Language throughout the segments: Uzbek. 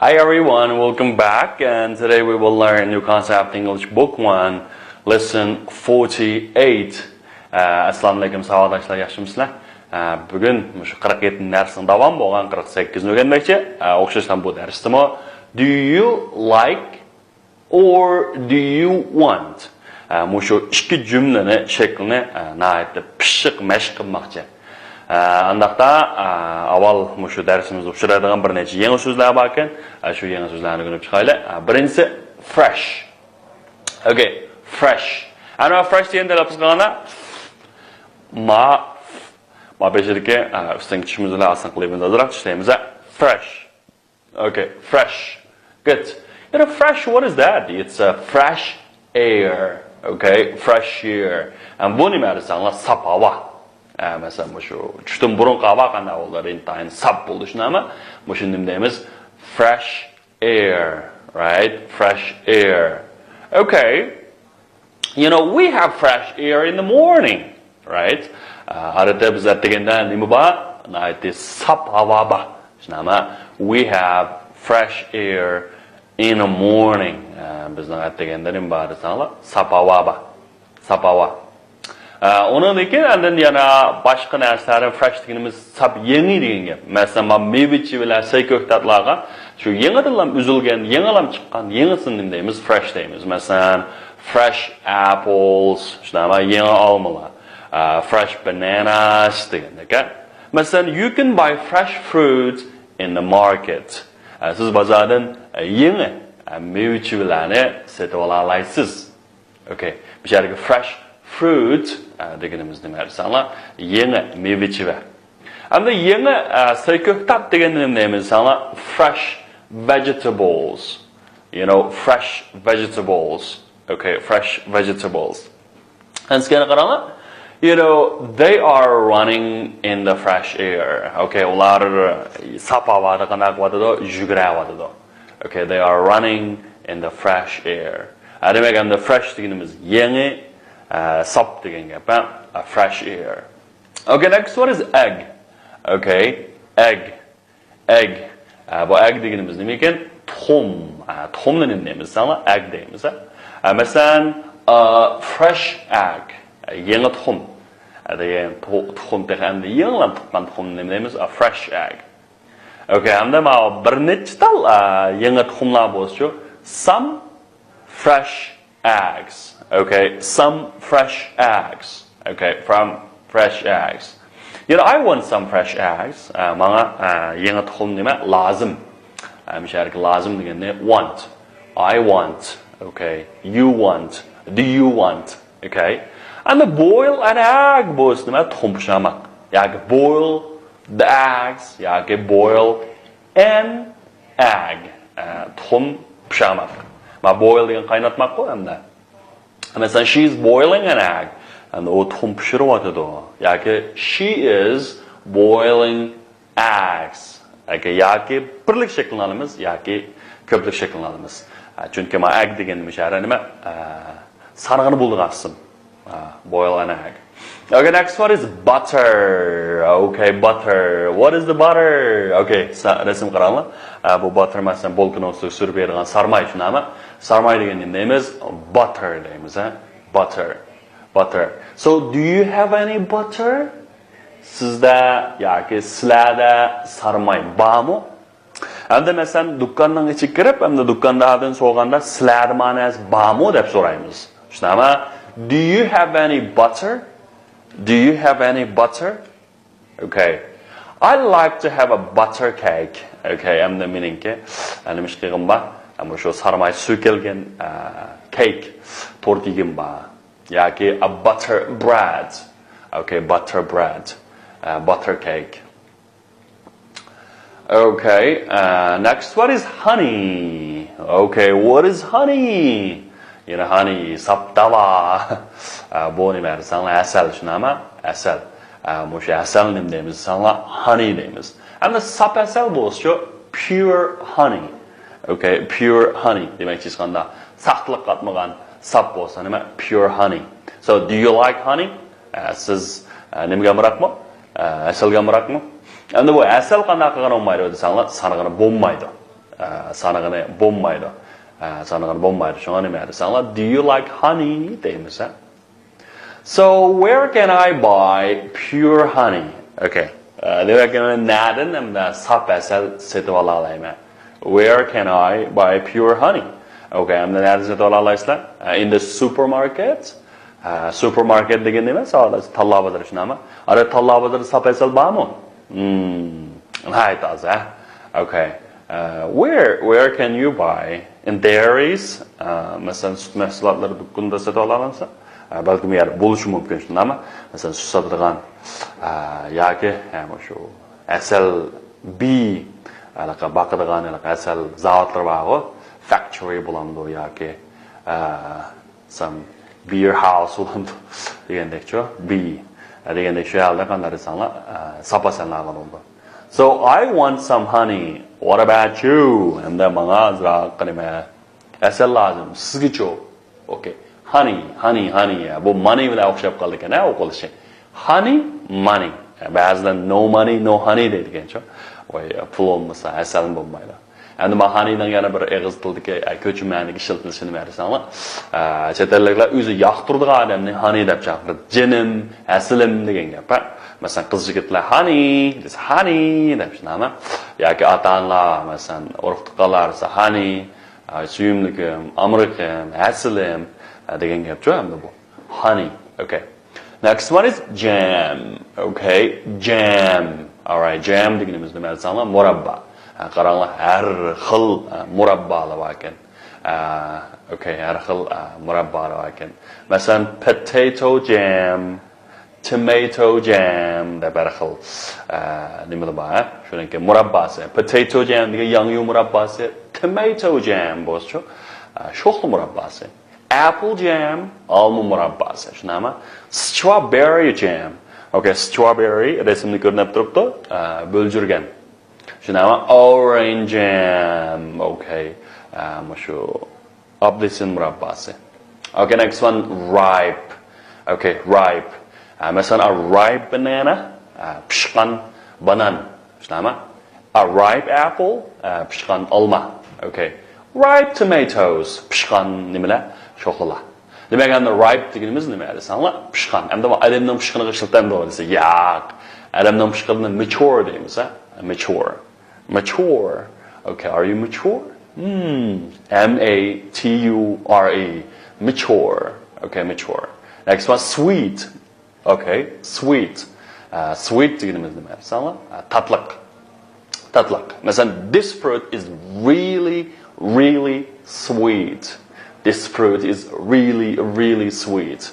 Hi everyone, welcome back, and today we will learn new concept English Book 1, Lesson 48. Assalamu alaikum savatdaşlar, yaxshimisizlar? Bugun shu 47 darsning davom bo'lgan 48 ni o'rganmoqchi. O'xshashdan bu darsda do you like or do you want? Shu ikki jumlani shaklini nihoyatda pishiq mashq qilmoqchi. Andaqda avval shu darsimizda uchraydigan bir necha yangi so'zlar bor ekan. Shu yangi so'zlarni o'rganib chiqaylik. Birinchisi fresh. Okay, fresh. Ana fresh deganday lafz qilganda ma beshirga ustun kishimiz bilan asan qilib nazarda tutishimiz. Fresh. Okay, fresh. Good. You know, fresh, what is that? It's a fresh air. Okay, fresh air. And bu nima desanglar sap havo. Mesela shu tushdan burun havo qanday bo'ladi? Intayin sap bo'ldi shunami? Shuni nima deymiz? Fresh air, right? Fresh air. Okay. You know, we have fresh air in the morning, right? Arada biz aytganda nima bor? Nayt sap havo bor. Shunami? We have fresh air in the morning. Bizning aytganda nima bor desanglar? Sap havo bor. Sap havo. Onun için andan yana başka narsalar fresh deganimiz sap yangi degan gap. Masalan, meyvechi bilan sayko'ktatlarga shu yangidan uzilgan, yangilam chiqqan yangisini nima deymiz? Fresh deymiz. Masalan, fresh apples, shunama yangi olmalar. Fresh bananas degandek. Masalan, you can buy fresh fruit in the market. Siz bozordan yangi meyvechi bilanni sotib ola olasiz. Okay, bu yerga fresh fruit deganimiz nima desanlar? Yangi meyvechi va. Hamda yangi sayko'ktat degan nima deymiz desanlar? Fresh vegetables. You know, fresh vegetables. Okay, fresh vegetables. And scan qaranglar. You know, they are running in the fresh air. Okay, ular sap havada qanday qilyapti? Yuguryapti. Okay, they are running in the fresh air. Demak, hamda fresh deganimiz yangi sap degan gap, fresh air. Okay, next one is egg. Okay, egg. Egg. Bu egg deganimiz nima ekan? Tuxum. Tuxumni nima deymiz? Sana egg deymiz. Masalan, fresh egg. Yangi tuxum. Degan tuxum deganda yangilan tuqqan tuxumni nima deymiz? Fresh egg. Okay, hamda bir necha tal yangi tuxumlar bo'lsa, some fresh eggs. Okay, some fresh eggs. Okay, from fresh eggs. You know, I want some fresh eggs. Manga yangi tuxum nima lazım. Misharga lazım deganda want. I want. Okay, you want. Do you want? Okay. And the boil an egg bo'lsa nima tuxum pishamak. Yoki boil the eggs, yoki boil an egg. Tuxum pishamak. Ma boil degan qaynatmoq-ku hamda. Mesela she's boiling an egg and o tuxum pishiryapti. Yoki she is boiling eggs. Yoki birlik shakllanamiz yoki ko'plik shakllanamiz. Chunki ma egg degan nima? Sarg'ini bulg'asin. Boil an egg. Okay, next one is butter. Okay, butter. What is the butter? Okay, rasm qaranglar. Bu butter masalan bolkani ustiga surib bergan sarmay shunami? Sarmay degan nima deymiz? Butter deymiz, Butter. Butter. So, do you have any butter? Sizda yoki sizlarda sarmay bormi? Hamda masalan do'konning ichiga kirib, hamda do'kondan so'raganda sizlarda ma'nasi bormi deb so'raymiz. Shunami? Do you have any butter? Do you have any butter? Okay. I like to have a butter cake. Okay, hamda meningki nima ish qilg'im bor? Ama shu sarmay so'kilgan cake tort yegim bor. Yoki a butter bread. Okay, butter bread. Butter cake. Okay, next one is honey. Okay, what is honey? You know, honey, saptava. Bu nima desanglar? Asal shunami? Asal. Mushu asal nima deymiz? Desanglar honey deymiz. Hamda sap asal bo'lsa pure honey. Okay, pure honey. Demak, chiqanda saqtliq qatmagan sap bo'lsa nima? Pure honey. So, do you like honey? Siz nimaga amiraqmi? Asalga amiraqmi? Endi bu asal qanday qilgan olmaydi desanglar, sarg'ini bo'lmaydi. sanıgını bombaydı. Sanıgını bombaydı. Şuna ne mi sanla? Do you like honey? Deyimiz. So where can I buy pure honey? Okay. Demek ki nereden hem de saf esel setip alayım. Where can I buy pure honey? Okay, hem de nereden setip alayıslar? In the supermarket. Supermarket degen nima? Sağda talla bazarı şuna ama. Ara talla bazarı saf esel var mı? Hayt az ha. Okay. Where can you buy in dairies? Mesela süt mahsulotları dükkanda setip alansa, belki bir yer buluşu mümkün şuna ama mesela süt satılgan yoki şu asal bee alaka bakadigan asal zavodlar bor, factory bo'ladi yoki some beer house bo'ladi degandekchi bee degandek shu yerda qanday sanlar sapasanlar bo'ladi. So I want some honey. What about you? Endi menga azroq qilma. Asal lazım. Sizga-chi? Okay. Honey. Bu money bilan o'xshab qoldi ekan, o'qilishi. Honey, money. Ba'zilar no money, no honey deydigancha. Voy, pul olmasa asal bo'lmaydi. Endi men honeydan yana bir eg'iz tildagi ko'chmanlik ishiltilishini bersanlar, chet elliklar o'zi yoqtirdigan odamni honey deb chaqiradi. Jinim, asalim degan gap. Masalan, qiz yigitlar honey deb shunami? Yoki ota-onalar masalan, urug' tuqqanlarsa honey, suyumligim, amrikim, asalim degan gap-ku hamda bu. Honey. Okay. Next one is jam. Okay, jam. All right, jam deganimiz nima desanlar? Murabba. Qaranglar, har xil murabbalar bor ekan. Okay, har xil murabbalar bor ekan. Masalan, potato jam, tomato jam deb har xil nimalar bor. Shuningki murabbasi, potato jam degan yangi murabbasi, tomato jam bo'lsa, sho'xli murabbasi. Apple jam, almond murabbasi. Shunami? Strawberry jam. Okay, strawberry rasmni ko'rinib turibdi, bo'ljirgan. Shunami? Orange jam. Okay. Shu apelsin murabbasi. Okay, next one ripe. Okay, ripe. Masalan, a ripe banana, pishqan banan. Shunami? A ripe apple, pishqan olma. Okay. Ripe tomatoes, pishqan nimalar? Sho'xlar. Demak, endi ripe deganimiz nima desanlar? Pishqan. Endi bu adamning pishqaniga ishlatamiz desa, yo'q. Adamning pishqanini mature deymiz, mature. Mature. Okay, are you mature? M-A-T-U-R-E. Mature. Okay, mature. Next one, sweet. Okay, sweet. Sweet deganimiz nima desanlar? Tatliq. Tatliq. Masalan, this fruit is really sweet. This fruit is really sweet.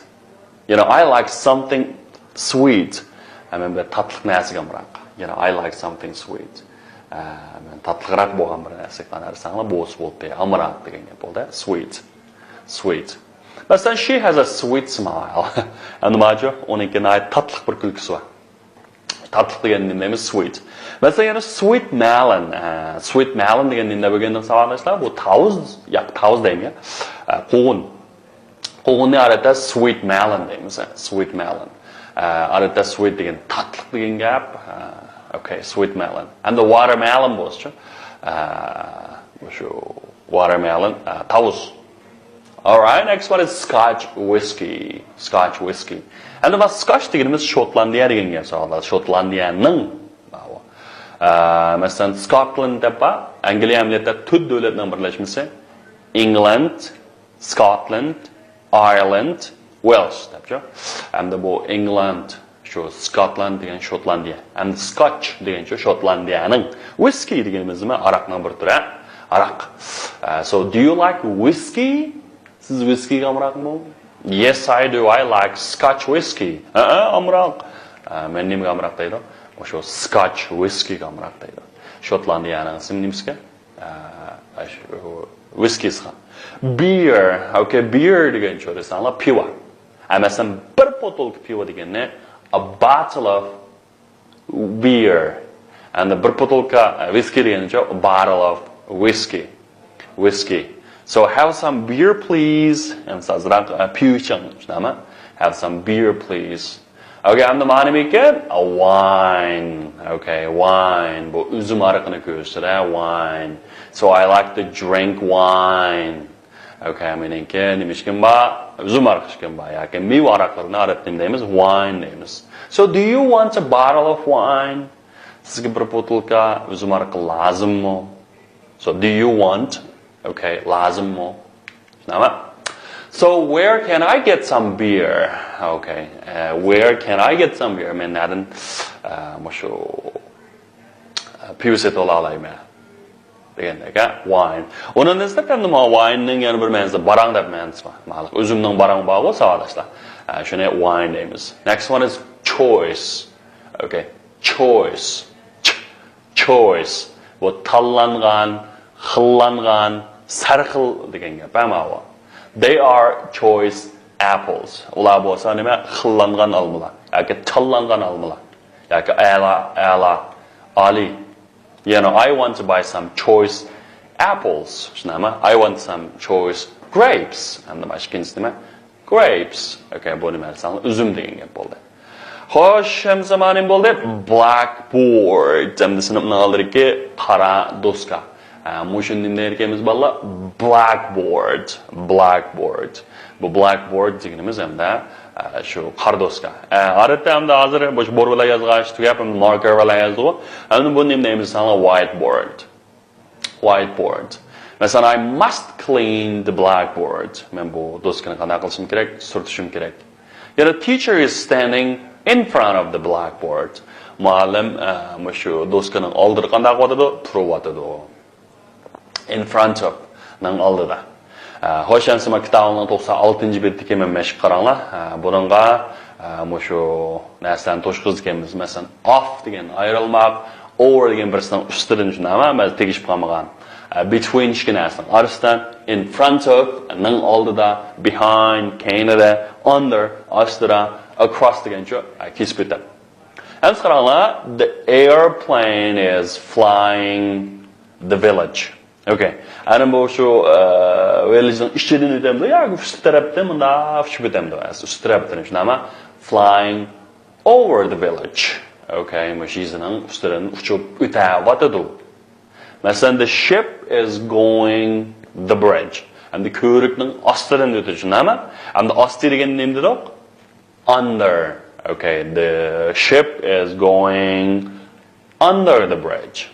You know, I like something sweet. I remember tatliq narsaga amroq. You know, I like something sweet. Tatliqroq bo'lgan bir narsa qanarsanlar, bo'z bo'ldi, amroq degan gap bo'ldi. Sweet. Masalan, she has a sweet smile. And nimajo? Uning tatliq bir kulgisi bor. Tatliq degan nima? Sweet. Masalan, yana sweet melon. Sweet melon degan nima bo'lgandan savolashlar, bu tavuz deymi? Qovun. Qovunni arada sweet melon deymiz. Sweet melon. Arada sweet degan tatliq degan gap. Okay, sweet melon. And the watermelon bo'lsa, shu watermelon, tavuz. All right, next one is Scotch whiskey. Scotch whiskey. And the Scotch deganimiz Shotlandiya degan gap so'raladi. Shotlandiyaning masalan Scotland deb Angliya millatda 4 davlatning birlashmasi England, Scotland, Ireland, Wales debchi. Hamda bu England, shu Scotland degan Shotlandiya. And Scotch degan shu Shotlandiyaning. Whiskey deganimiz nima? Aroqning bir turi. Aroq. So do you like whiskey? Siz whiskeyga amroqmi? Yes, I do. I like Scotch whiskey. Amroq. Men nimaga amroq deydi? O'sha Scotch whiskeyga amroq deydi. Shotlandiyaning ismi nimasiga? Whiskey ham. Beer. Okay, beer degan so'rasanlar pivo. Masalan, bir botolka pivo degani a bottle of beer. And bir botolka whiskey degani a bottle of whiskey. So have some beer please. And sazroq piyuching, shunami? Have some beer please. Okay, I'm the money maker. A wine. Okay, wine. Bu üzüm arıqını göstərir, wine. So I like to drink wine. Okay, meniki nima ishkim bor? Üzüm arıqı ishkim bor. Yoki meva araqlarini arab deymiz, wine deymiz. So do you want a bottle of wine? Sizga bir botulka üzüm arıqı lazımmı? So do you want? Okay, lazımmı? Nima? So where can I get some beer? Okay, where can I get some beer? Men nadan mushu pivset olalayman. Degandek, wine. Onun nisbatan nima winening yana bir ma'nosi barang deb ma'nosi bor. Ma'lum o'zimning barang bor bo'lsa savodashlar. Shuni wine deymiz. Next one is choice. Okay, choice. Choice. Bu tanlangan, xillangan, sarxil degan gap hamma. They are choice apples. Ular bo'lsa nima? Xillangan olmalar yoki tanlangan olmalar yoki ali. You know, I want to buy some choice apples. Shnama? I want some choice grapes. And the mashkins nima? Grapes. Okay, bu nima desam, uzum degan gap bo'ldi. Xo'sh, ham zamanim bo'ldi. Blackboard. Endi sinfning oldidagi qora doska. Mushunning derkemiz bolalar blackboard. Blackboard. Bu blackboard deganimiz hamda shu qardoska. Odatda hamda hozir bosh bor bilan yozg'ash tugab marker bilan yozdi. Endi bu nima deymiz? Whiteboard. Whiteboard. Masalan, I must clean the blackboard. Men bu doskani qanday qilishim kerak? Surtishim kerak. You know, teacher is standing in front of the blackboard. Muallim shu doskaning oldida qanday qilyotdi? Turyotdi. In front of nang oldida. Xo'shansima kitobning 96-betdagi men mashq qaranglar. Buningga shu narsani to'shqizganmiz. Masalan, off degan ayrilmoq, over degan birisidan ustidan tushunama, men tegishib qolmagan. Between ishki narsa. Orasidan in front of, nang oldida, behind, keyinida, under, ostida, across degancha kesib o'tadi. Endi qaranglar, the airplane is flying the village. Okay. Ana bu shu villagening ichidan o'tamiz yoki ust tarafdan bunda uchib o'tamiz. Ust tarafdan shunama flying over the village. Okay, mashining ustidan uchib o'tayotdi. Masalan, the ship is going the bridge. And the ko'rikning ostidan o'tishi shunama? And the osti degan nima dedik? Under. Okay, the ship is going under the bridge.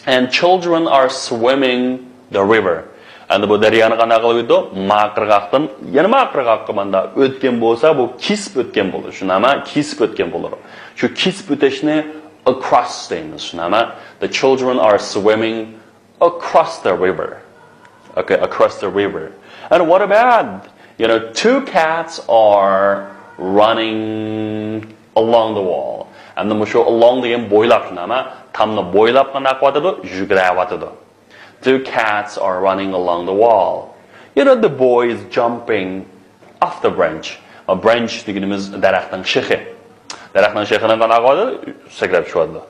And children are swimming the river. And bu daryoni qanday qilib o'tdi? Maqirg'oqdan, yana maqirg'oqqa manda o'tgan bo'lsa, bu kesib o'tgan bo'ladi. Shunama, kesib o'tgan bo'ladi. Shu kesib o'tishni across deymiz. Shunama, the children are swimming across the river. Okay, across the river. And what about, you know, two cats are running along the wall. And the musho along degan bo'ylab shunama, tamni bo'ylab qanday qilyotdi? Yugurayotdi. Two cats are running along the wall. You know, the boy is jumping off the branch. A branch deganimiz daraxtning shixi. Daraxtning shixini qanday qilyotdi? Sakrab tushadi.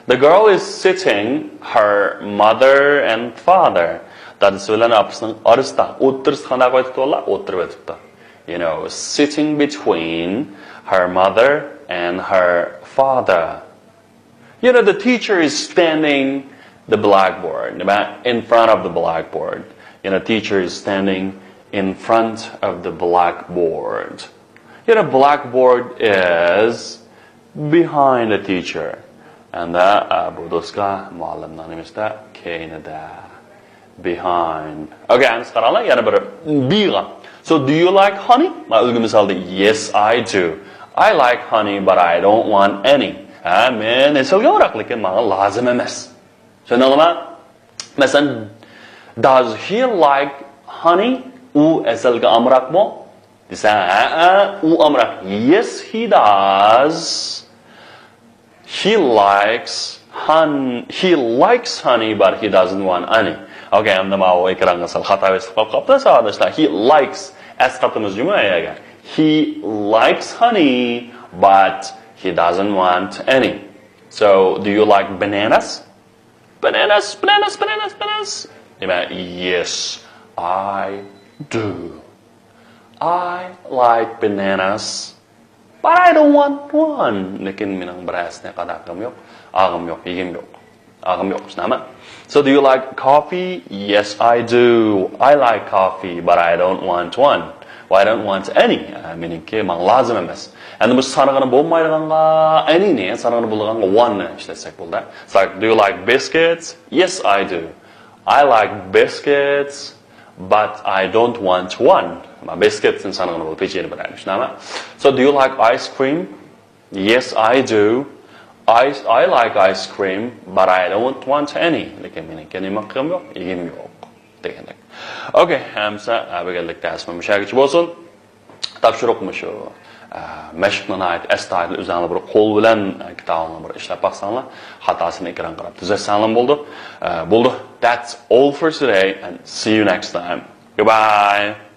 The girl is sitting, her mother and father. Dadasi bilan opasining orasida o'tirib qanday qilyotdi? O'tirib o'tibdi. You know, sitting between her mother and her father. You know, the teacher is standing the blackboard, in front of the blackboard. You know, teacher is standing in front of the blackboard. You know, blackboard is behind the teacher. And bu doska muallimning nimasi keyinida. Behind. Okay, and qaranglar, yana bir biga. So do you like honey? Ma'lum misalda, yes, I do. I like honey, but I don't want any. Men esilga o'raq, lekin menga lozim emas. Tushundingmi? Masalan, does he like honey? U esilga amraqmi? Desa, u amraq. Yes, he does. He likes honey, but he doesn't want any. Okay, endi men bu ekranga sal xato yozib qolibdi, savodashlar. He likes asqatimiz jumayaga. He likes honey, but he doesn't want any. So, do you like bananas? Bananas. Yes, I do. I like bananas, But I don't want one. Lekin mening birasine qadaqim yo'q, ag'im yo'q, yegim yo'q. Ag'im yo'q, shunaqa. So do you like coffee? Yes, I do. I like coffee, but I don't want one. Well, I don't want any. Meningki men lozim emas. Endi bu sanag'ini bo'lmaydiganqa anyni sanag'ini bo'lganqa one ishlasak bo'ldi. So do you like biscuits? Yes, I do. I like biscuits, but I don't want one. Biscuits and sanag'ini bo'lib pechini bilan shunaqa. So do you like ice cream? Yes, I do. I like ice cream, but I don't want any. Lekin meningki nima qilgim yo'q, yegim yo'q degandek. Okay, hamsa abigellik darsimiz mushagichi bo'lsin. Topshiriqmi shu. Mashqni astoydil o'zinglar bir qo'l bilan kitobni bir ishlab baqsanglar, xatosini ekran qarab tuzatsanlar bo'ldi. Bo'ldi. That's all for today and see you next time. Goodbye.